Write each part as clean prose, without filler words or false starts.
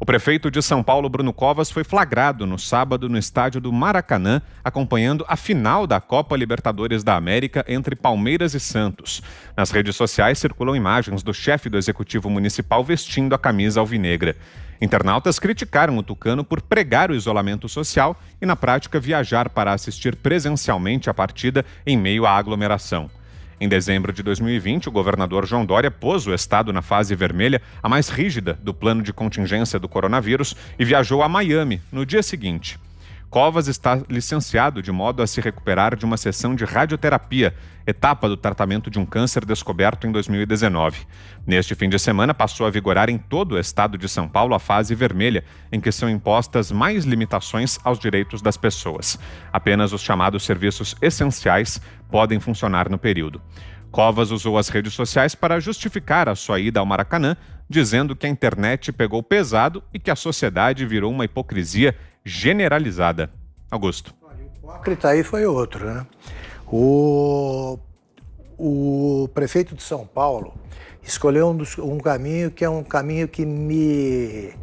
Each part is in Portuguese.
O prefeito de São Paulo, Bruno Covas, foi flagrado no sábado no estádio do Maracanã, acompanhando a final da Copa Libertadores da América entre Palmeiras e Santos. Nas redes sociais circulam imagens do chefe do Executivo Municipal vestindo a camisa alvinegra. Internautas criticaram o tucano por pregar o isolamento social e, na prática, viajar para assistir presencialmente a partida em meio à aglomeração. Em dezembro de 2020, o governador João Dória pôs o estado na fase vermelha, a mais rígida do plano de contingência do coronavírus, e viajou a Miami no dia seguinte. Covas está licenciado de modo a se recuperar de uma sessão de radioterapia, etapa do tratamento de um câncer descoberto em 2019. Neste fim de semana, passou a vigorar em todo o estado de São Paulo a fase vermelha, em que são impostas mais limitações aos direitos das pessoas. Apenas os chamados serviços essenciais podem funcionar no período. Covas usou as redes sociais para justificar a sua ida ao Maracanã, dizendo que a internet pegou pesado e que a sociedade virou uma hipocrisia generalizada. Augusto. O hipócrita aí foi outro, né? O prefeito de São Paulo escolheu um caminho que é um caminho que me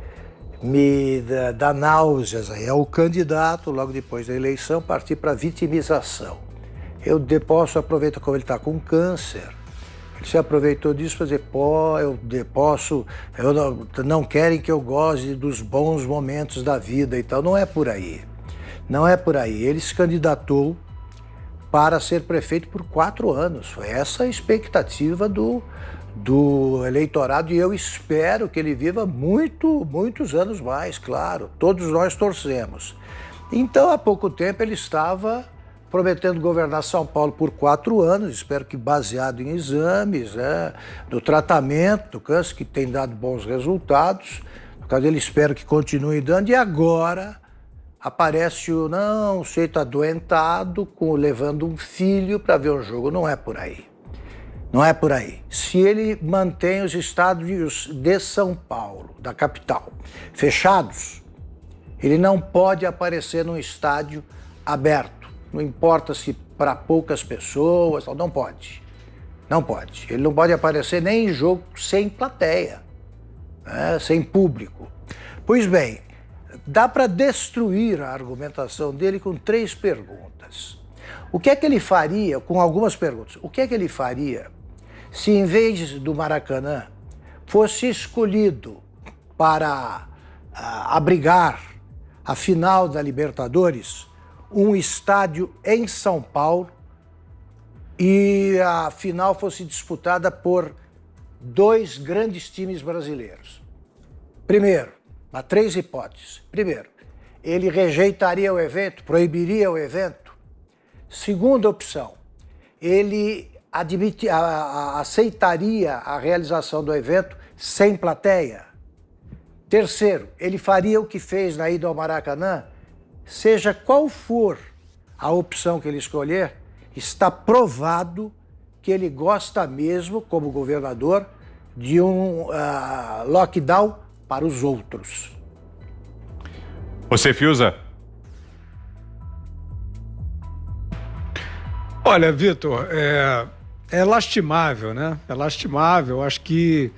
dá náuseas. É o candidato, logo depois da eleição, partir para vitimização. Eu posso aproveitar como ele está com câncer. Ele se aproveitou disso para dizer, não querem que eu goze dos bons momentos da vida e tal. Não é por aí. Não é por aí. Ele se candidatou para ser prefeito por 4 anos. Foi essa a expectativa do eleitorado e eu espero que ele viva muitos anos mais, claro. Todos nós torcemos. Então, há pouco tempo, ele estava prometendo governar São Paulo por 4 anos, espero que baseado em exames, no tratamento do câncer, que tem dado bons resultados. No caso dele, espero que continue dando. E agora aparece o sujeito adoentado, levando um filho para ver o jogo. Não é por aí. Não é por aí. Se ele mantém os estádios de São Paulo, da capital, fechados, ele não pode aparecer num estádio aberto. Não importa se para poucas pessoas, não pode. Não pode. Ele não pode aparecer nem em jogo sem plateia, sem público. Pois bem, dá para destruir a argumentação dele com 3 perguntas. O que é que ele faria, com algumas perguntas, o que é que ele faria se em vez do Maracanã fosse escolhido para abrigar a final da Libertadores um estádio em São Paulo e a final fosse disputada por 2 grandes times brasileiros? Primeiro, há 3 hipóteses. Primeiro, ele rejeitaria o evento, proibiria o evento. Segunda opção, ele aceitaria a realização do evento sem plateia. Terceiro, ele faria o que fez na ida ao Maracanã. Seja qual for a opção que ele escolher, está provado que ele gosta mesmo, como governador, de um lockdown para os outros. Você, Fiuza? Olha, Vitor, é lastimável, né? É lastimável. Acho que,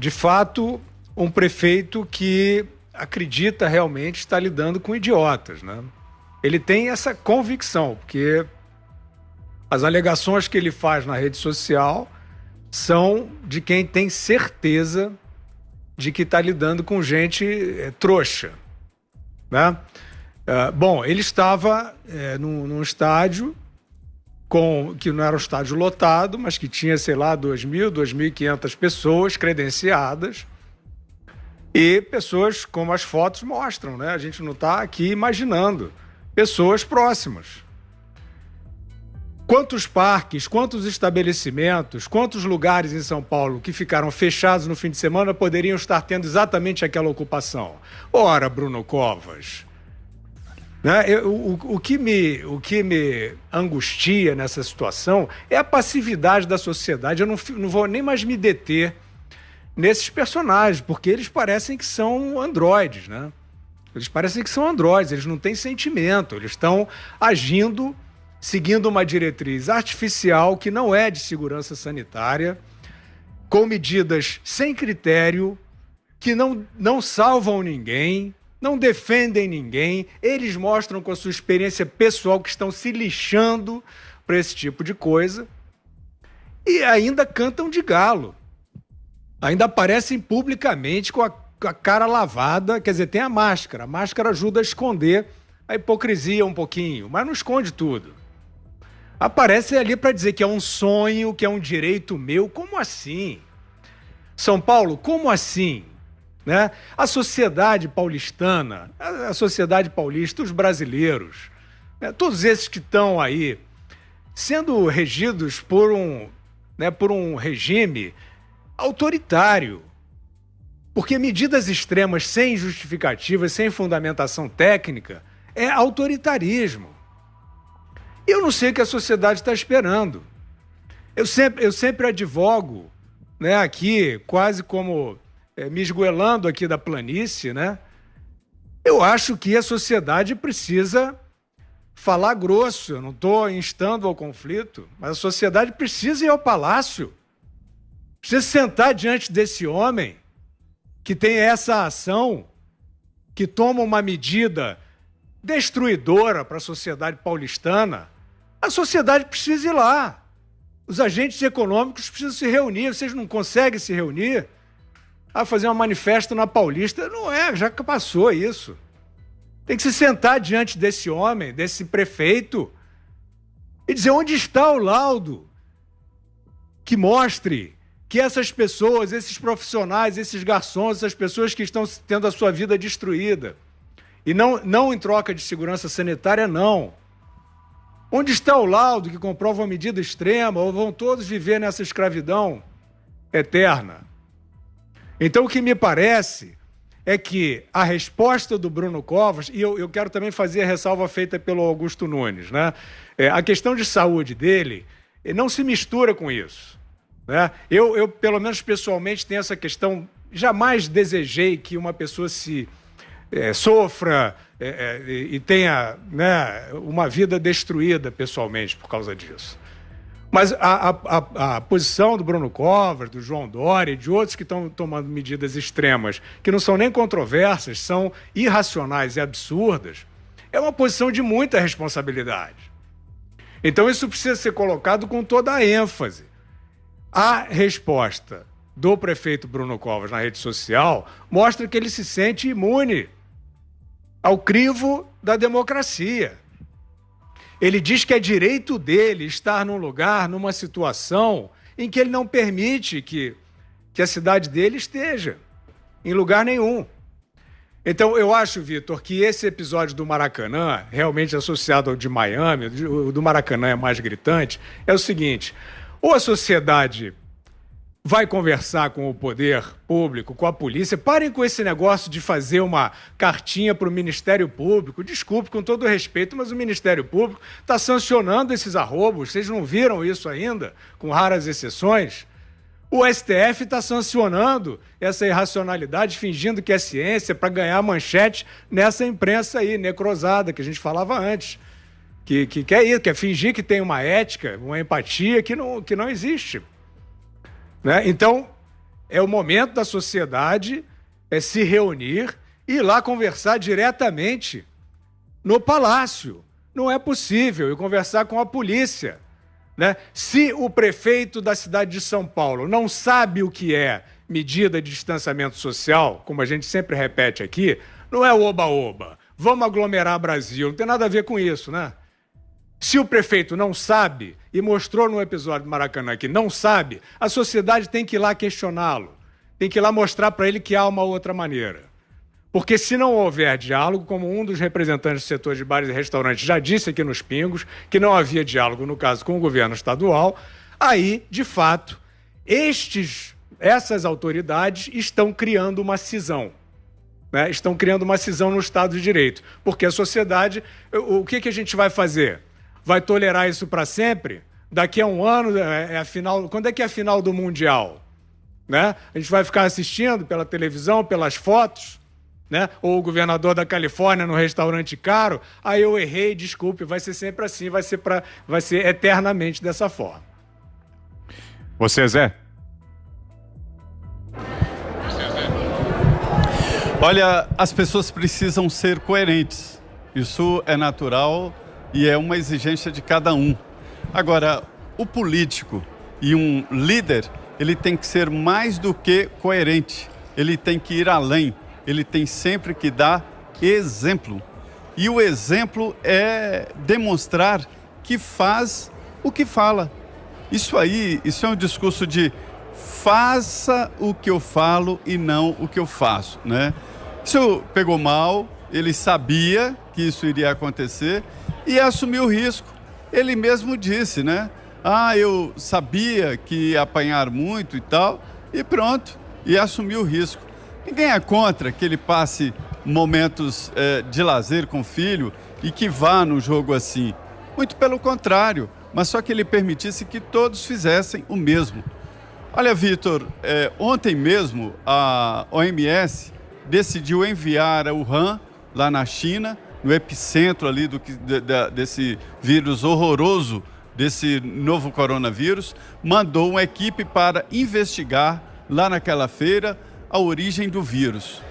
de fato, um prefeito que acredita realmente estar lidando com idiotas, né? Ele tem essa convicção, porque as alegações que ele faz na rede social são de quem tem certeza de que está lidando com gente trouxa, né? Bom, ele estava num estádio que não era um estádio lotado, mas que tinha, sei lá, 2.000, 2.500 pessoas credenciadas. E pessoas, como as fotos mostram, né? A gente não está aqui imaginando. Pessoas próximas. Quantos parques, quantos estabelecimentos, quantos lugares em São Paulo que ficaram fechados no fim de semana poderiam estar tendo exatamente aquela ocupação? Ora, Bruno Covas, né? O que me angustia nessa situação é a passividade da sociedade. Eu não vou nem mais me deter nesses personagens, porque eles parecem que são androides, né? Eles parecem que são androides, eles não têm sentimento, eles estão agindo, seguindo uma diretriz artificial que não é de segurança sanitária, com medidas sem critério, que não salvam ninguém, não defendem ninguém, eles mostram com a sua experiência pessoal que estão se lixando para esse tipo de coisa e ainda cantam de galo, ainda aparecem publicamente com a cara lavada, quer dizer, tem a máscara ajuda a esconder a hipocrisia um pouquinho, mas não esconde tudo. Aparece ali para dizer que é um sonho, que é um direito meu. Como assim? São Paulo, como assim? Né? A sociedade paulistana, a sociedade paulista, os brasileiros, né? Todos esses que estão aí sendo regidos por um regime autoritário. Porque medidas extremas sem justificativa, sem fundamentação técnica, é autoritarismo. Eu não sei o que a sociedade está esperando. Eu sempre advogo, né, aqui, quase como me esgoelando aqui da planície, né? Eu acho que a sociedade precisa falar grosso. Eu não estou instando ao conflito, mas a sociedade precisa ir ao palácio. Precisa sentar diante desse homem que tem essa ação, que toma uma medida destruidora para a sociedade paulistana. A sociedade precisa ir lá. Os agentes econômicos precisam se reunir. Vocês não conseguem se reunir? Fazer um manifesto na Paulista? Não é, já que passou isso. Tem que se sentar diante desse homem, desse prefeito, e dizer onde está o laudo que mostre que essas pessoas, esses profissionais, esses garçons, essas pessoas que estão tendo a sua vida destruída, e não em troca de segurança sanitária, não. Onde está o laudo que comprova uma medida extrema ou vão todos viver nessa escravidão eterna? Então, o que me parece é que a resposta do Bruno Covas, e eu quero também fazer a ressalva feita pelo Augusto Nunes, né? A questão de saúde dele não se mistura com isso, né? Eu, pelo menos pessoalmente, tenho essa questão. Jamais desejei que uma pessoa sofra e tenha, né, uma vida destruída pessoalmente por causa disso. Mas a posição do Bruno Covas, do João Dória e de outros que estão tomando medidas extremas, que não são nem controversas, são irracionais e absurdas, é uma posição de muita responsabilidade. Então isso precisa ser colocado com toda a ênfase. A resposta do prefeito Bruno Covas na rede social mostra que ele se sente imune ao crivo da democracia. Ele diz que é direito dele estar num lugar, numa situação em que ele não permite que a cidade dele esteja em lugar nenhum. Então, eu acho, Vitor, que esse episódio do Maracanã, realmente associado ao de Miami, o do Maracanã é mais gritante, é o seguinte: ou a sociedade vai conversar com o poder público, com a polícia. Parem com esse negócio de fazer uma cartinha para o Ministério Público. Desculpe, com todo respeito, mas o Ministério Público está sancionando esses arroubos. Vocês não viram isso ainda, com raras exceções? O STF está sancionando essa irracionalidade, fingindo que é ciência, para ganhar manchete nessa imprensa aí, necrosada, que a gente falava antes. Que é isso, que é fingir que tem uma ética, uma empatia que não existe. Né? Então, é o momento da sociedade se reunir e ir lá conversar diretamente no Palácio. Não é possível, e conversar com a polícia. Né? Se o prefeito da cidade de São Paulo não sabe o que é medida de distanciamento social, como a gente sempre repete aqui, não é oba-oba, vamos aglomerar Brasil, não tem nada a ver com isso, né? Se o prefeito não sabe, e mostrou no episódio do Maracanã que não sabe, a sociedade tem que ir lá questioná-lo, tem que ir lá mostrar para ele que há uma outra maneira. Porque se não houver diálogo, como um dos representantes do setor de bares e restaurantes já disse aqui nos Pingos, que não havia diálogo, no caso, com o governo estadual, aí, de fato, essas autoridades estão criando uma cisão. Né? Estão criando uma cisão no Estado de Direito. Porque a sociedade, o que a gente vai fazer? Vai tolerar isso para sempre? Daqui a um ano, quando é que é a final do Mundial? Né? A gente vai ficar assistindo pela televisão, pelas fotos? Né? Ou o governador da Califórnia no restaurante caro? Aí eu errei, desculpe, vai ser sempre assim, vai ser eternamente dessa forma. Você, Zé? Olha, as pessoas precisam ser coerentes. Isso é natural e é uma exigência de cada um. Agora, o político e um líder, ele tem que ser mais do que coerente. Ele tem que ir além. Ele tem sempre que dar exemplo. E o exemplo é demonstrar que faz o que fala. Isso é um discurso de faça o que eu falo e não o que eu faço, né? Isso pegou mal, ele sabia que isso iria acontecer e assumiu o risco. Ele mesmo disse, né? Eu sabia que ia apanhar muito e tal, e pronto, e assumiu o risco. Ninguém é contra que ele passe momentos de lazer com o filho e que vá no jogo assim. Muito pelo contrário, mas só que ele permitisse que todos fizessem o mesmo. Olha, Vitor, ontem mesmo a OMS decidiu enviar a Wuhan, lá na China, no epicentro ali desse vírus horroroso, desse novo coronavírus, mandou uma equipe para investigar lá naquela feira a origem do vírus.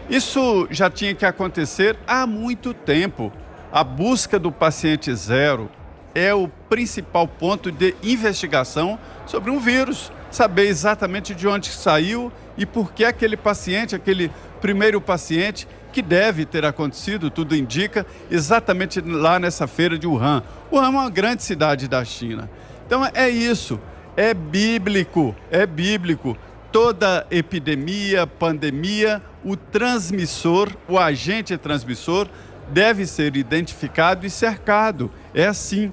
Isso já tinha que acontecer há muito tempo. A busca do paciente zero é o principal ponto de investigação sobre um vírus. Saber exatamente de onde saiu e por que aquele paciente, aquele primeiro paciente, que deve ter acontecido, tudo indica, exatamente lá nessa feira de Wuhan. Wuhan é uma grande cidade da China. Então é isso, é bíblico, é bíblico. Toda epidemia, pandemia, o transmissor, o agente transmissor, deve ser identificado e cercado. É assim,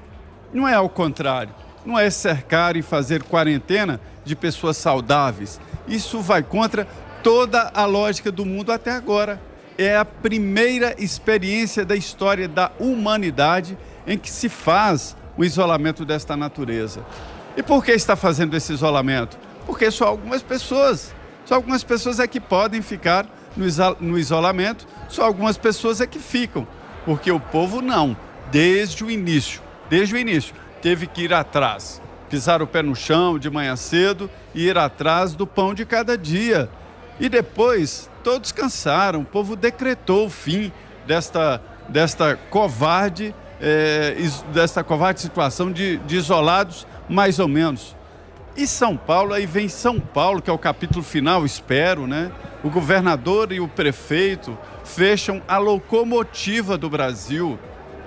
não é ao contrário. Não é cercar e fazer quarentena de pessoas saudáveis. Isso vai contra toda a lógica do mundo até agora. É a primeira experiência da história da humanidade em que se faz o isolamento desta natureza. E por que está fazendo esse isolamento? Porque só algumas pessoas é que podem ficar no isolamento, só algumas pessoas é que ficam. Porque o povo não, desde o início, teve que ir atrás, pisar o pé no chão de manhã cedo e ir atrás do pão de cada dia. E depois, todos cansaram, o povo decretou o fim desta covarde situação de isolados, mais ou menos. E São Paulo, aí vem São Paulo, que é o capítulo final, espero, né? O governador e o prefeito fecham a locomotiva do Brasil.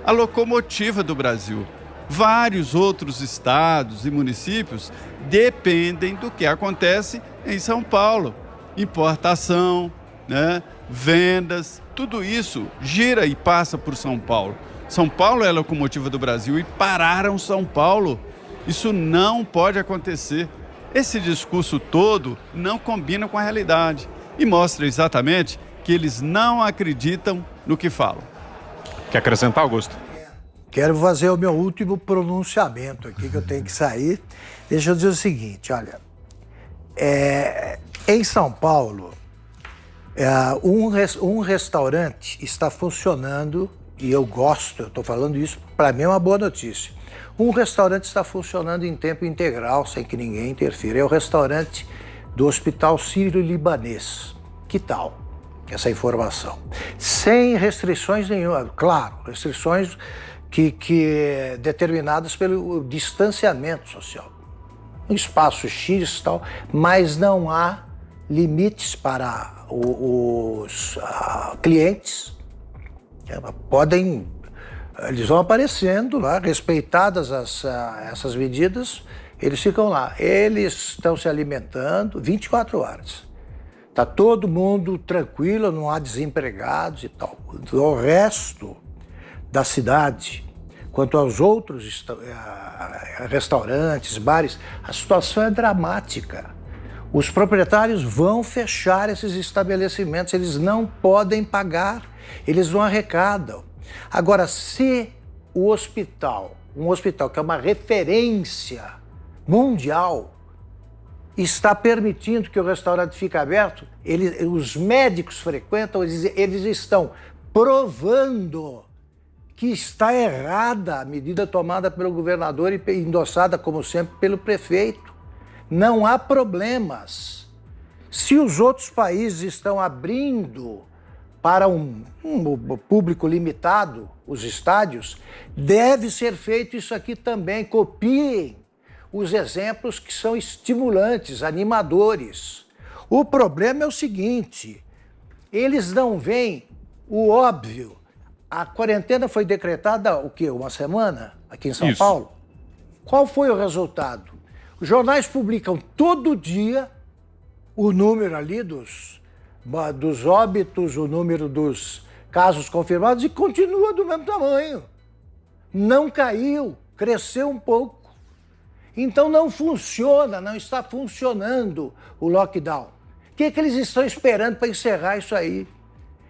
A locomotiva do Brasil. Vários outros estados e municípios dependem do que acontece em São Paulo. Importação, né? Vendas, tudo isso gira e passa por São Paulo. São Paulo é a locomotiva do Brasil e pararam São Paulo. Isso não pode acontecer. Esse discurso todo não combina com a realidade e mostra exatamente que eles não acreditam no que falam. Quer acrescentar, Augusto? Quero fazer o meu último pronunciamento aqui, que eu tenho que sair. Deixa eu dizer o seguinte, olha. Em São Paulo, um restaurante está funcionando, e eu estou falando isso, para mim é uma boa notícia. Um restaurante está funcionando em tempo integral, sem que ninguém interfira. É o restaurante do Hospital Sírio-Libanês. Que tal essa informação? Sem restrições nenhuma, claro, restrições que determinadas pelo distanciamento social. Um espaço X e tal, mas não há limites para os clientes. Eles vão aparecendo lá, respeitadas essas medidas, eles ficam lá. Eles estão se alimentando 24 horas. Está todo mundo tranquilo, não há desempregados e tal. O resto da cidade, quanto aos outros restaurantes, bares, a situação é dramática. Os proprietários vão fechar esses estabelecimentos, eles não podem pagar, eles não arrecadam. Agora, se o hospital, um hospital que é uma referência mundial, está permitindo que o restaurante fique aberto, os médicos frequentam, eles estão provando que está errada a medida tomada pelo governador e endossada, como sempre, pelo prefeito. Não há problemas. Se os outros países estão abrindo para um público limitado, os estádios, deve ser feito isso aqui também. Copiem os exemplos que são estimulantes, animadores. O problema é o seguinte, eles não veem o óbvio. A quarentena foi decretada, o quê? Uma semana aqui em São Paulo? Qual foi o resultado? Os jornais publicam todo dia o número ali dos óbitos, o número dos casos confirmados e continua do mesmo tamanho. Não caiu, cresceu um pouco. Então não funciona, não está funcionando o lockdown. O que eles estão esperando para encerrar isso aí?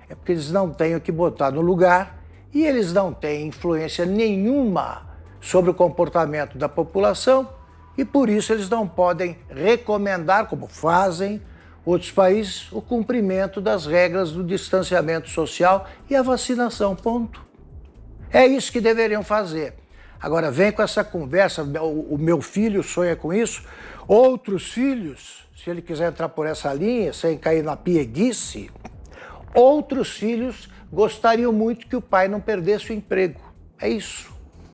É porque eles não têm o que botar no lugar e eles não têm influência nenhuma sobre o comportamento da população e por isso eles não podem recomendar, como fazem outros países, o cumprimento das regras do distanciamento social e a vacinação, ponto. É isso que deveriam fazer. Agora, vem com essa conversa, o meu filho sonha com isso, outros filhos, se ele quiser entrar por essa linha, sem cair na pieguice, outros filhos gostariam muito que o pai não perdesse o emprego. É isso.